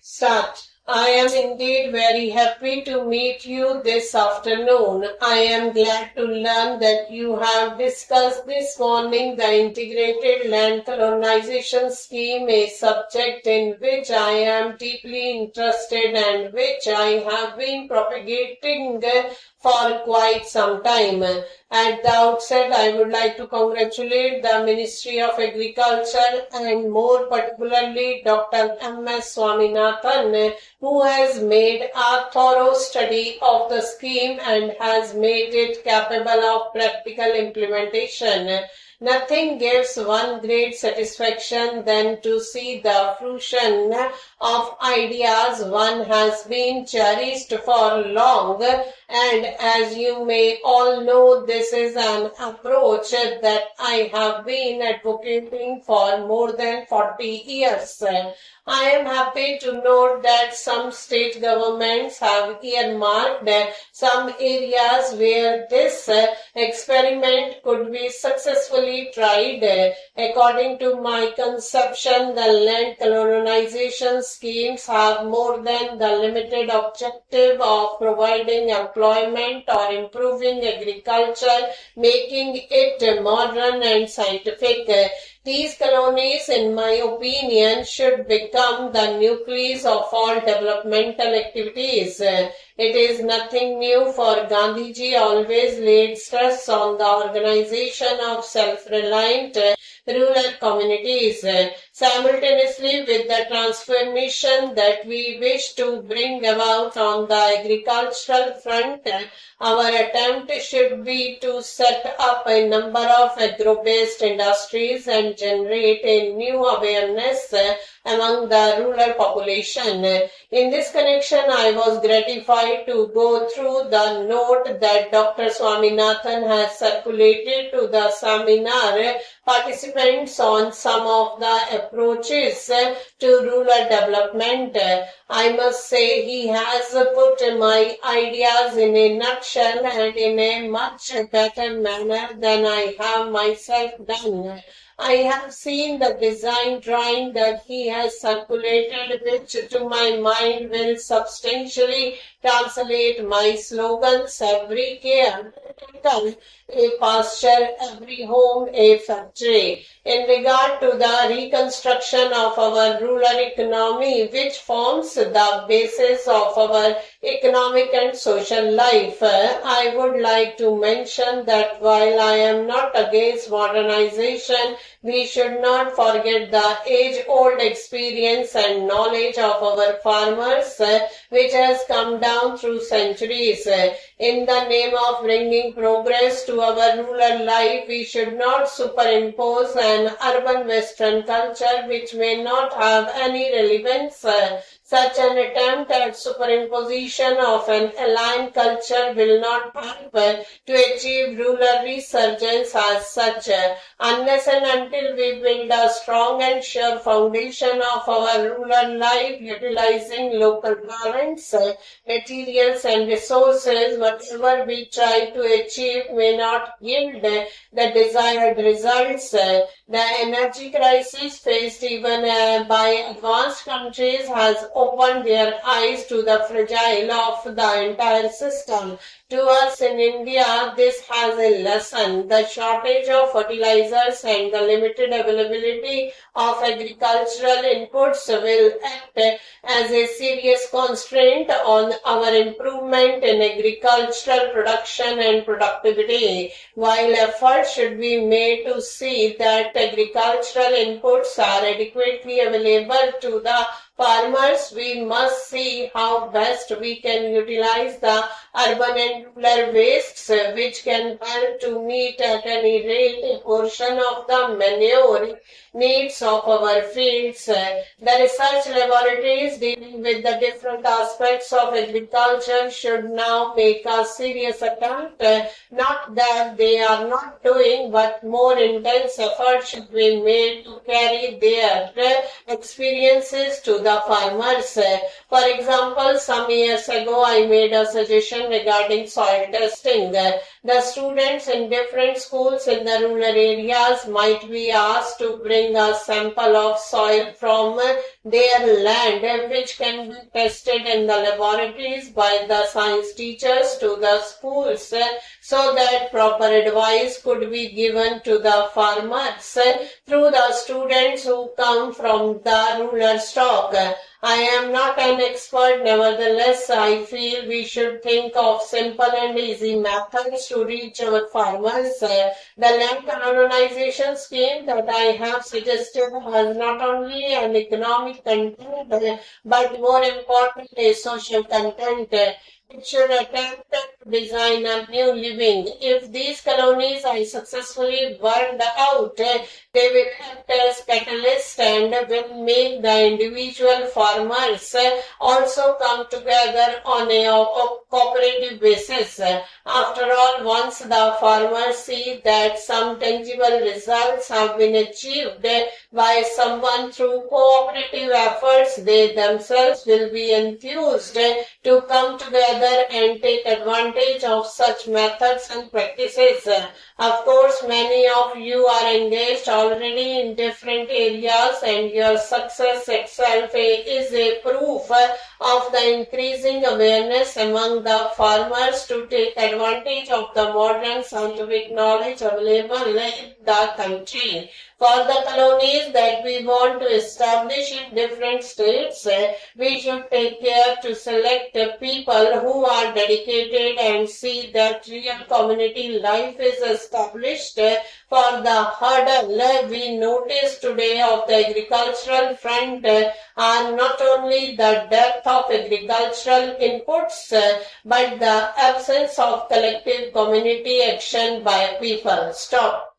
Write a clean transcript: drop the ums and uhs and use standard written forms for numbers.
Start. I am indeed very happy to meet you this afternoon. I am glad to learn that you have discussed this morning the integrated land colonization scheme, a subject in which I am deeply interested and which I have been propagating for quite some time. At the outset, I would like to congratulate the Ministry of Agriculture and more particularly Dr. M.S. Swaminathan, who has made a thorough study of the scheme and has made it capable of practical implementation. Nothing gives one great satisfaction than to see the fruition of ideas one has been cherished for long, and as you may all know, this is an approach that I have been advocating for more than 40 years. I am happy to note that some state governments have earmarked some areas where this experiment could be successfully tried. According to my conception, the land colonization schemes have more than the limited objective of providing employment or improving agriculture, making it modern and scientific. These colonies, in my opinion, should become the nucleus of all developmental activities. It is nothing new, for Gandhiji always laid stress on the organization of self-reliant rural communities. Simultaneously with the transformation that we wish to bring about on the agricultural front, our attempt should be to set up a number of agro-based industries and generate a new awareness among the rural population. In this connection, I was gratified to go through the note that Dr. Swaminathan has circulated to the seminar participants on some of the approaches to rural development. I must say he has put my ideas in a nutshell and in a much better manner than I have myself done. I have seen the design drawing that he has circulated, which to my mind will substantially translate my slogans: every care, a pasture, every home, a factory. In regard to the reconstruction of our rural economy, which forms the basis of our economic and social life, I would like to mention that while I am not against modernization, we should not forget the age-old experience and knowledge of our farmers, which has come down through centuries. In the name of bringing progress to our rural life, we should not superimpose an urban Western culture which may not have any relevance. Such an attempt at superimposition of an alien culture will not help to achieve rural resurgence as such. Unless and until we build a strong and sure foundation of our rural life, utilizing local talents, materials and resources, whatever we try to achieve may not yield the desired results. The energy crisis faced even by advanced countries has opened their eyes to the fragile of the entire system. To us in India, this has a lesson. The shortage of fertilizers and the limited availability of agricultural inputs will act as a serious constraint on our improvement in agricultural production and productivity. While efforts should be made to see that agricultural inputs are adequately available to the farmers, we must see how best we can utilize the urban and rural wastes, which can help to meet at any rate a portion of the manure needs of our fields. The research laboratories dealing with the different aspects of agriculture should now make a serious attempt, not that they are not doing, but more intense effort should be made to carry their experiences to the farmers. For example, some years ago, I made a suggestion regarding soil testing. The students in different schools in the rural areas might be asked to bring a sample of soil from their land, which can be tested in the laboratories by the science teachers to the schools, so that proper advice could be given to the farmers through the students who come from the rural stock. I am not an expert, nevertheless, I feel we should think of simple and easy methods to reach our farmers. The land colonization scheme that I have suggested has not only an economic content, but more importantly, social content. It should attempt to design a new living. If these colonies are successfully burned out, they will act as catalysts and will make the individual farmers also come together on a cooperative basis. After all, once the farmers see that some tangible results have been achieved by someone through cooperative efforts, they themselves will be enthused to come together and take advantage of such methods and practices. Of course, many of you are engaged already in different areas, and your success itself is a proof of the increasing awareness among the farmers to take advantage of the modern scientific knowledge available in the country. For the colonies that we want to establish in different states, we should take care to select people who are dedicated and see that real community life is established. For the hurdle we notice today of the agricultural front are not only the depth of agricultural inputs, but the absence of collective community action by people. Stop.